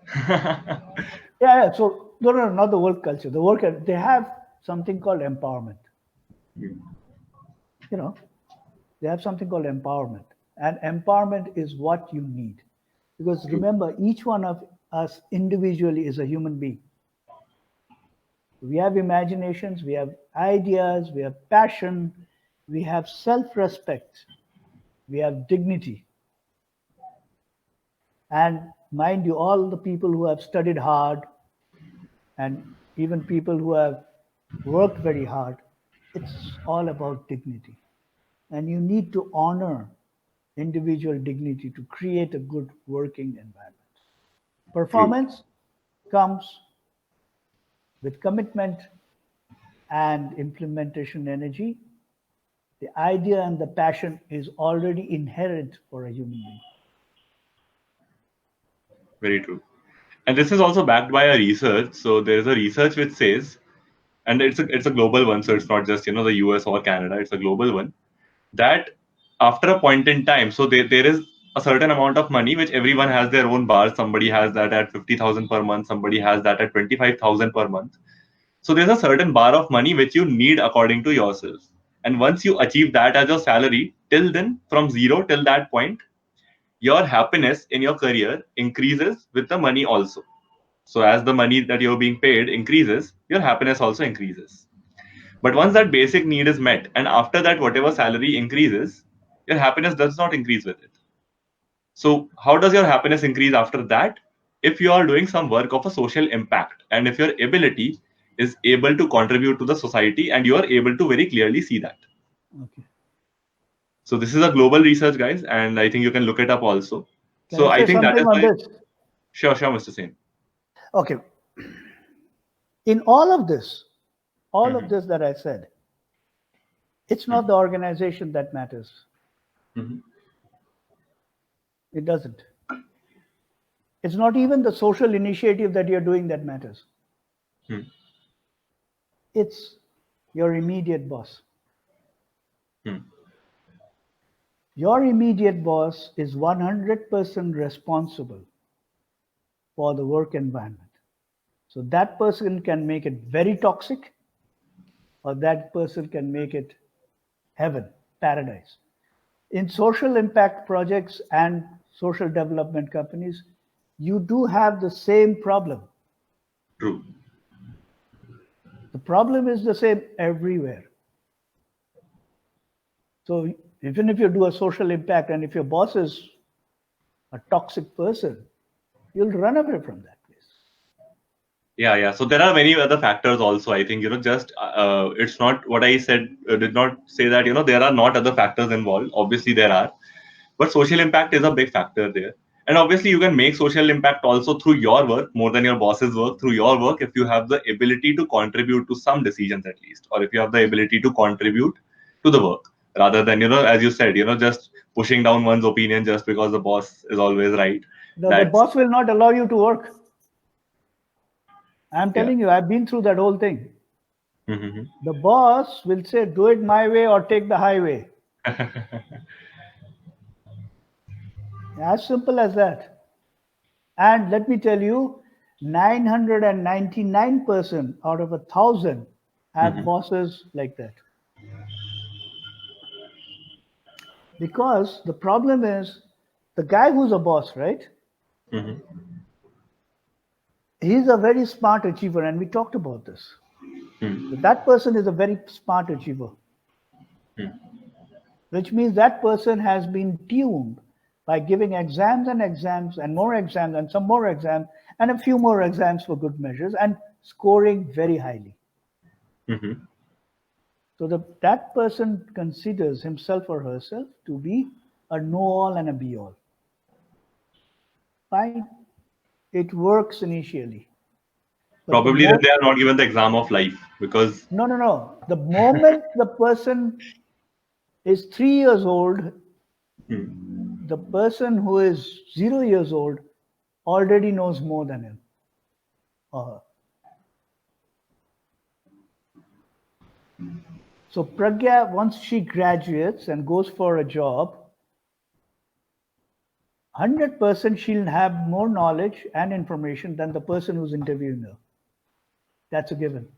Yeah. So no, not the work culture. They have something called empowerment. You know, they have something called empowerment, and empowerment is what you need, because remember, each one of us individually is a human being. We have imaginations, we have ideas, we have passion, we have self-respect, we have dignity. And mind you, all the people who have studied hard and even people who have worked very hard, it's all about dignity. And you need to honor individual dignity to create a good working environment. Performance comes with commitment and implementation energy. The idea and the passion is already inherent for a human being. Very true. And this is also backed by a research. So there's a research which says, and it's a global one, so it's not just the US or Canada, it's a global one, that after a point in time, so there is a certain amount of money which everyone has their own bar. Somebody has that at 50,000 per month, somebody has that at 25,000 per month. So there's a certain bar of money which you need according to yourself. And once you achieve that as your salary, till then, from zero till that point, your happiness in your career increases with the money also. So as the money that you're being paid increases, your happiness also increases. But once that basic need is met, and after that, whatever salary increases, your happiness does not increase with it. So how does your happiness increase after that? If you are doing some work of a social impact, and if your ability is able to contribute to the society, and you are able to very clearly see that. Okay. So this is a global research, guys, and I think you can look it up also. Can So I I say think that is something on why. this? Sure, Mr. Sen. Okay. In all of this that I said, it's not the organization that matters. It doesn't. It's not even the social initiative that you're doing that matters. It's your immediate boss. Your immediate boss is 100% responsible for the work environment. So that person can make it very toxic, or that person can make it heaven, paradise. In social impact projects and social development companies, you do have the same problem. True. The problem is the same everywhere. So even if you do a social impact and if your boss is a toxic person, you'll run away from that place. Yeah. So there are many other factors also. I think, just it's not what I said, did not say that, there are not other factors involved. Obviously there are, but social impact is a big factor there. And obviously you can make social impact also through your work more than your boss's work, through your work, if you have the ability to contribute to some decisions at least, or if you have the ability to contribute to the work rather than, as you said, just pushing down one's opinion just because the boss is always right. No, the boss will not allow you to work. I'm telling you, I've been through that whole thing. The boss will say, do it my way or take the highway. As simple as that. And let me tell you, 999% out of 1,000 have bosses like that. Because the problem is, the guy who's a boss, right? He's a very smart achiever, and we talked about this. So that person is a very smart achiever, which means that person has been tuned by giving exams and more exams and some more exams and a few more exams for good measures and scoring very highly. So that person considers himself or herself to be a know-all and a be-all. Fine, it works initially. But Probably then they are not given the exam of life because... No. The moment the person is 3 years old, the person who is 0 years old already knows more than him or her. So Pragya, once she graduates and goes for a job, 100% she'll have more knowledge and information than the person who's interviewing her. That's a given.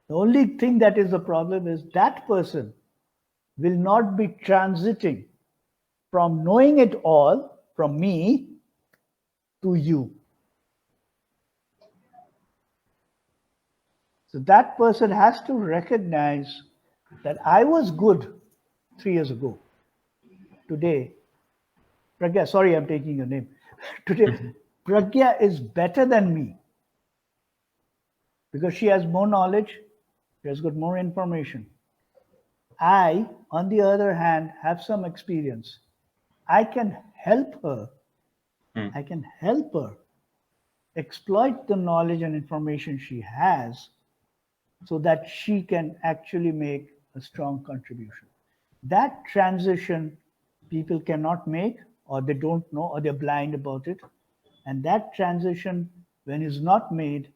The only thing that is the problem is that person will not be transiting from knowing it all from me to you. So that person has to recognize that I was good 3 years ago. Today, Pragya, sorry, I'm taking your name. Today, Pragya is better than me because she has more knowledge, she has got more information. I, on the other hand, have some experience. I can help her. I can help her exploit the knowledge and information she has so that she can actually make a strong contribution. That transition people cannot make, or they don't know, or they're blind about it. And that transition, when it's not made,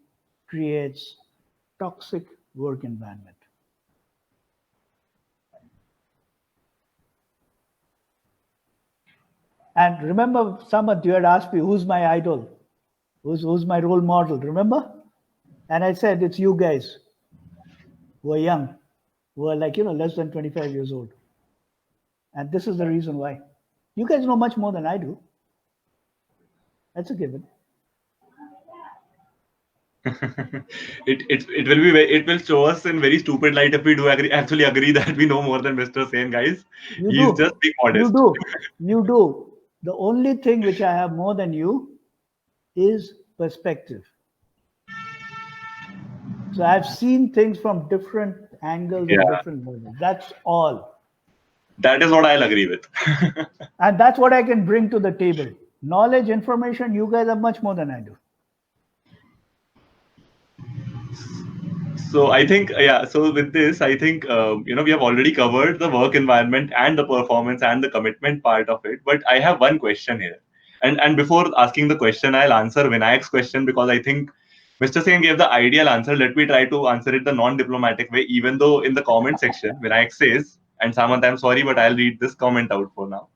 creates toxic work environment. And remember, Samad, you had asked me, who's my idol? Who's my role model? Remember? And I said, it's you guys who are young, who are like, less than 25 years old. And this is the reason why. You guys know much more than I do. That's a given. it will show us in very stupid light if we do actually agree that we know more than Mr. Sen, guys. He's just being modest. You do. The only thing which I have more than you is perspective. So I've seen things from different angles and different levels. That's all. That is what I'll agree with. And that's what I can bring to the table. Knowledge, information, you guys have much more than I do. So I think, so with this, I think, we have already covered the work environment and the performance and the commitment part of it. But I have one question here. And before asking the question, I'll answer Vinayak's question because I think Mr. Sen gave the ideal answer. Let me try to answer it the non-diplomatic way, even though in the comment section, Vinayak says, and Samant, I'm sorry, but I'll read this comment out for now.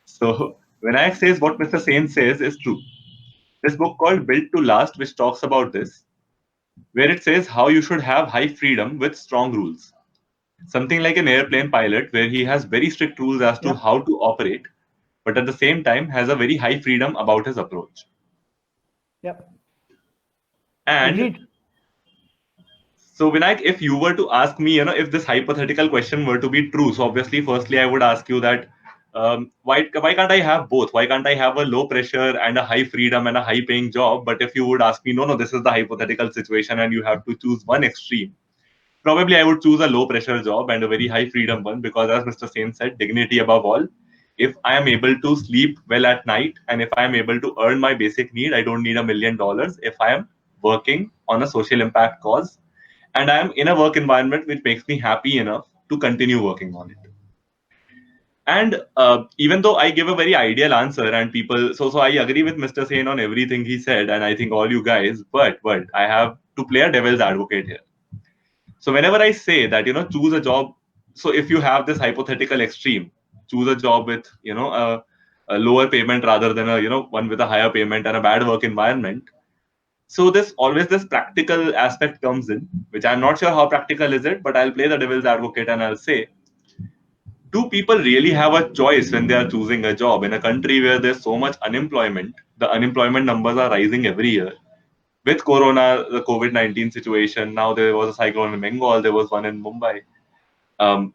So Vinayak says what Mr. Sen says is true. This book called Built to Last, which talks about this, where it says how you should have high freedom with strong rules. Something like an airplane pilot, where he has very strict rules as to how to operate, but at the same time has a very high freedom about his approach. Yep. And Agreed. So Vinayak, if you were to ask me, if this hypothetical question were to be true, so obviously, firstly, I would ask you that why can't I have both? Why can't I have a low pressure and a high freedom and a high paying job? But if you would ask me, no, this is the hypothetical situation and you have to choose one extreme, probably I would choose a low pressure job and a very high freedom one because, as Mr. Sen said, dignity above all. If I am able to sleep well at night and if I am able to earn my basic need, I don't need $1 million. If I am working on a social impact cause and I am in a work environment which makes me happy enough to continue working on it. And even though I give a very ideal answer and people, so I agree with Mr. Sen on everything he said, and I think all you guys, but I have to play a devil's advocate here. So whenever I say that, choose a job, so if you have this hypothetical extreme, choose a job with, a lower payment rather than one with a higher payment and a bad work environment. So this practical aspect comes in, which I'm not sure how practical is it, but I'll play the devil's advocate and I'll say, do people really have a choice when they are choosing a job in a country where there's so much unemployment? The unemployment numbers are rising every year. with Corona, the COVID-19 situation, now there was a cyclone in Bengal, there was one in Mumbai. Um,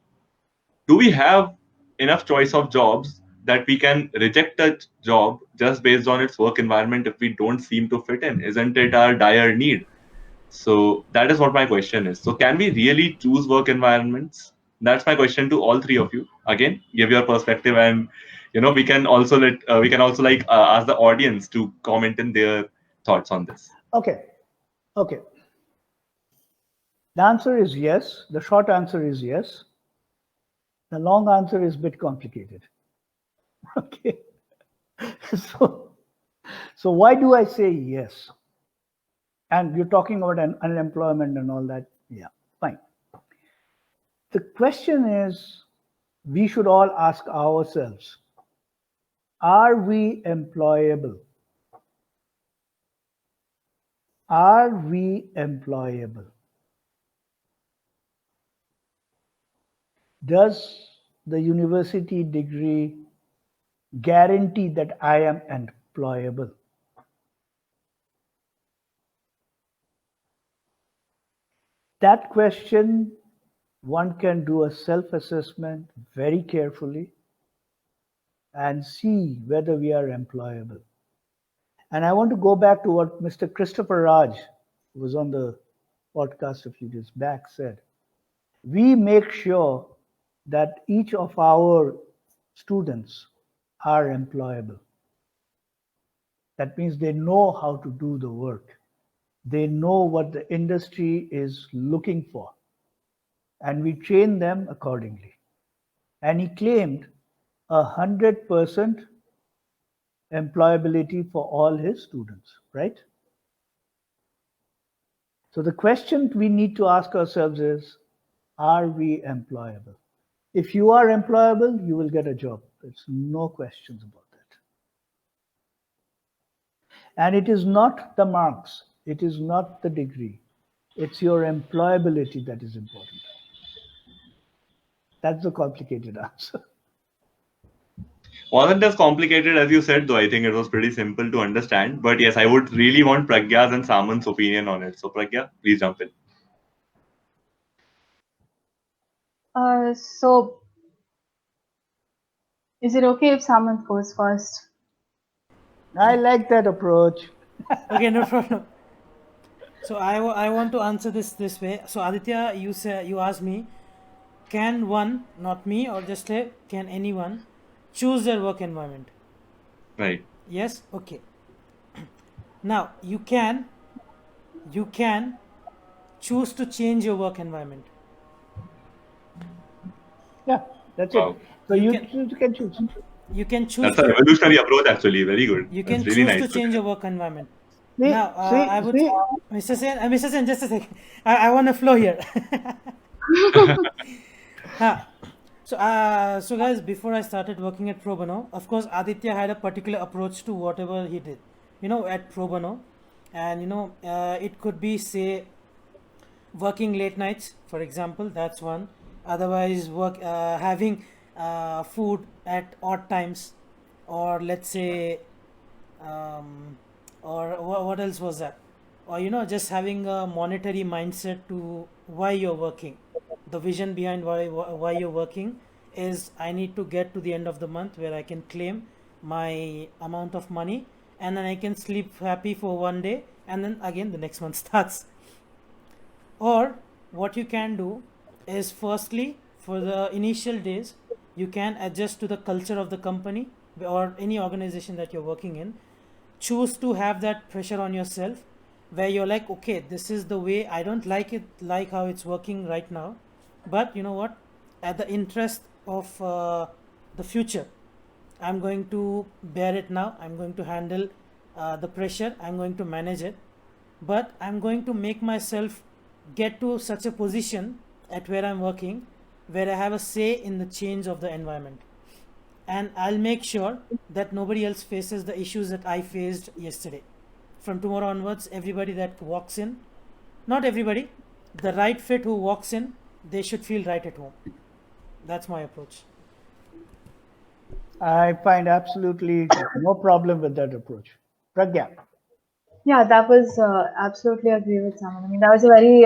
do we have enough choice of jobs that we can reject a job just based on its work environment if we don't seem to fit in? Isn't it our dire need? So that is what my question is. So can we really choose work environments? That's my question to all three of you. Again, give your perspective, and we can also ask the audience to comment in their thoughts on this. Okay. Okay. The answer is yes. The short answer is yes. The long answer is a bit complicated. Okay. So why do I say yes? And you're talking about unemployment and all that. Yeah, fine. The question is, we should all ask ourselves, are we employable? Are we employable? Does the university degree guarantee that I am employable? That question, one can do a self-assessment very carefully and see whether we are employable. And I want to go back to what Mr. Christopher Raj, who was on the podcast a few days back, said. We make sure that each of our students are employable. That means they know how to do the work. They know what the industry is looking for. And we train them accordingly. And he claimed 100% employability for all his students, right? So the question we need to ask ourselves is, are we employable? If you are employable, you will get a job. There's no questions about that. And it is not the marks. It is not the degree. It's your employability that is important. That's the complicated answer. Wasn't as complicated as you said, though. I think it was pretty simple to understand. But yes, I would really want Pragya's and Saman's opinion on it. So Pragya, please jump in. So, is it okay if Samant goes first? I like that approach. Okay, no problem. So I want to answer this way. So Aditya, you asked me, can one, not me, or just say, can anyone choose their work environment? Right. Yes? Okay. Now you can choose to change your work environment. Yeah, that's Wow. it. So you can choose. You can choose. That's a revolutionary approach, actually. Very good. You can That's really choose nice to change your work environment. See, Now, I would, see. Mr. Sen, just a second. I want to flow here. So guys, before I started working at Pro Bono, of course, Aditya had a particular approach to whatever he did, at Pro Bono. And, it could be, say, working late nights, for example, that's one. Otherwise, having food at odd times, or let's say, or what else was that? Or just having a monetary mindset to why you're working. The vision behind why you're working is, I need to get to the end of the month where I can claim my amount of money, and then I can sleep happy for one day, and then again the next month starts. Or what you can do is, firstly, for the initial days, you can adjust to the culture of the company or any organization that you're working in. Choose to have that pressure on yourself where you're like, okay, this is the way, I don't like how it's working right now, but you know what, at the interest of the future, I'm going to bear it now, I'm going to handle the pressure, I'm going to manage it, but I'm going to make myself get to such a position at where I'm working where I have a say in the change of the environment, and I'll make sure that nobody else faces the issues that I faced yesterday. From tomorrow onwards, everybody that walks in, not everybody, the right fit who walks in, they should feel right at home. That's my approach. I find absolutely no problem with that approach. Pragya. Yeah, that was absolutely agree with Saman. I mean, that was a very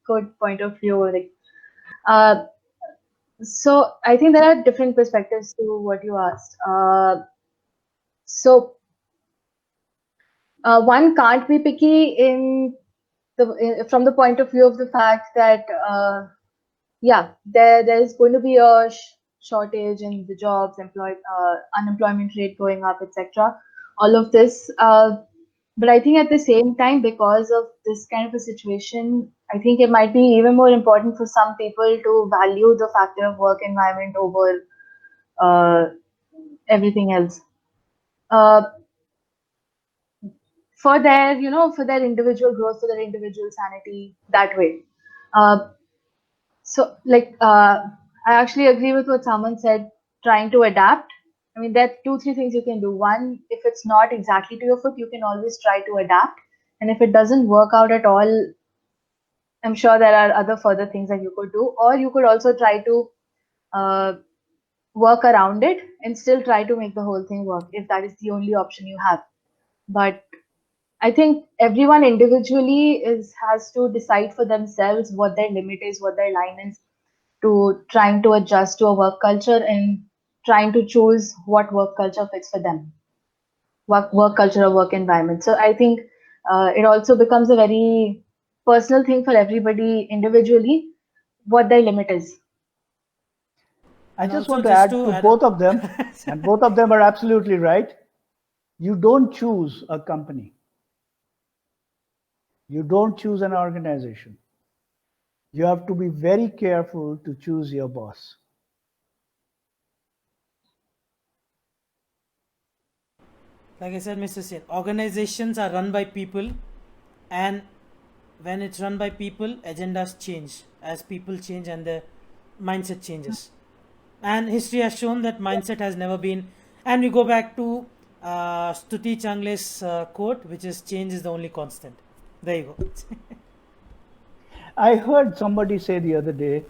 good point of view. Like, uh, so I think there are different perspectives to what you asked. So one can't be picky from the point of view of the fact that yeah, there's going to be a shortage in the jobs, unemployment rate going up, etc. All of this. But I think at the same time, because of this kind of a situation, I think it might be even more important for some people to value the factor of work environment over uh, everything else. Uh, for their, for their individual growth, for their individual sanity, that way. Uh, So, I actually agree with what someone said, trying to adapt. I mean, there are two, three things you can do. One, if it's not exactly to your foot, you can always try to adapt. And if it doesn't work out at all, I'm sure there are other further things that you could do. Or you could also try to uh, work around it and still try to make the whole thing work if that is the only option you have. But I think everyone individually has to decide for themselves what their limit is, what their line is, to trying to adjust to a work culture and trying to choose what work culture fits for them, work culture or work environment. So I think it also becomes a very personal thing for everybody individually, what their limit is. I And just also want to just add to to add both of them, and both of them are absolutely right. You don't choose a company. You don't choose an organization. You have to be very careful to choose your boss. like I said, Mr. Sen, organizations are run by people, and when it's run by people, agendas change as people change and the mindset changes. And history has shown that mindset has never been. And we go back to Stuti Changle's quote, which is change is the only constant. There you go. I heard somebody say the other day,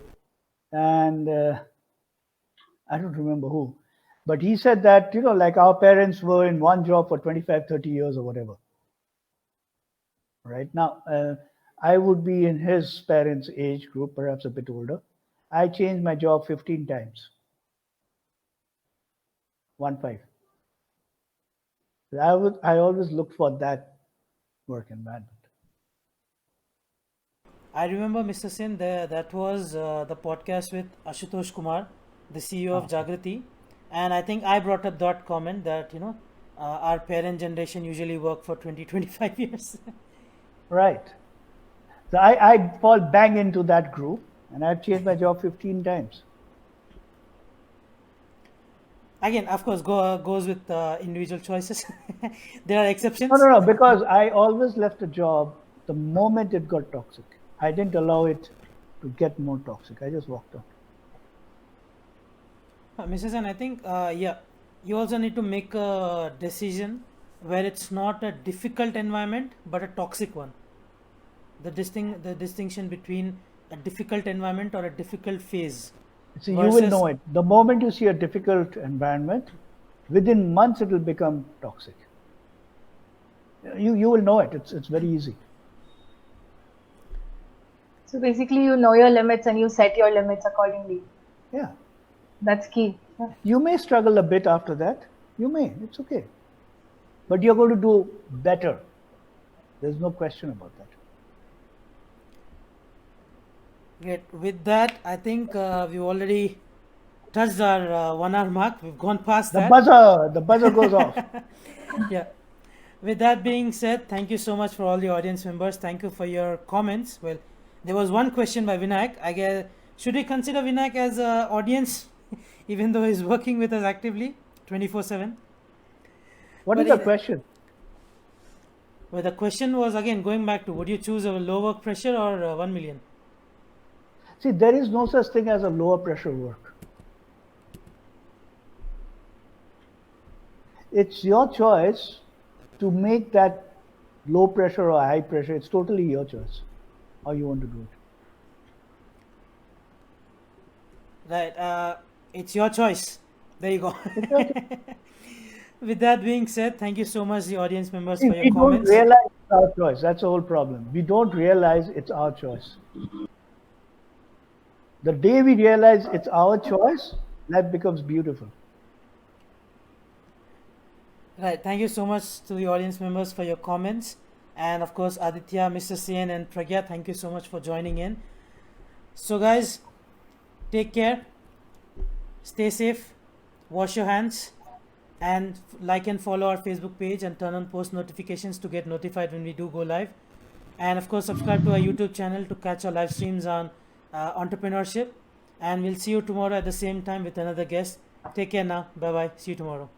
and I don't remember who, but he said that, like our parents were in one job for 25, 30 years or whatever. Right now, I would be in his parents' age group, perhaps a bit older. I changed my job 15 times. 1 5. I always look for that work environment. I remember, Mr. Sen, that was the podcast with Ashutosh Kumar, the CEO of Jagrati. And I think I brought up that comment that, our parent generation usually work for 20, 25 years. Right. So I fall bang into that group, and I've changed my job 15 times. Again, of course, goes with individual choices. There are exceptions. No, because I always left a job the moment it got toxic. I didn't allow it to get more toxic. I just walked out. Mrs. And I think, yeah, you also need to make a decision where it's not a difficult environment but a toxic one. The distinction between a difficult environment or a difficult phase. So you will versus- know it. The moment you see a difficult environment, within months it will become toxic. You will know it. It's very easy. So basically, you know your limits and you set your limits accordingly. Yeah. That's key. Yeah. You may struggle a bit after that. You may. It's okay. But you're going to do better. There's no question about that. Great. With that, I think we've already touched our 1 hour mark. We've gone past The that. buzzer goes off. Yeah. With that being said, thank you so much for all the audience members. Thank you for your comments. Well, there was one question by Vinayak. I guess, should we consider Vinayak as an audience, even though he's working with us actively 24/7? What is But the question? Well, the question was again going back to, would you choose a low work pressure or 1 million? See, there is no such thing as a lower pressure work. It's your choice to make that low pressure or high pressure. It's totally your choice how you want to do it. Right. It's your choice. There you go. It's your choice. With that being said, thank you so much, the audience members, See, for your comments. realize our choice. That's the whole problem. We don't realize it's our choice. The day we realize it's our choice, life becomes beautiful. Right. Thank you so much to the audience members for your comments. And of course, Aditya, Mr. Sen, and Pragya, thank you so much for joining in. So, guys, take care, stay safe, wash your hands, and like and follow our Facebook page and turn on post notifications to get notified when we do go live. And of course, subscribe to our YouTube channel to catch our live streams on entrepreneurship. And we'll see you tomorrow at the same time with another guest. Take care now. Bye bye. See you tomorrow.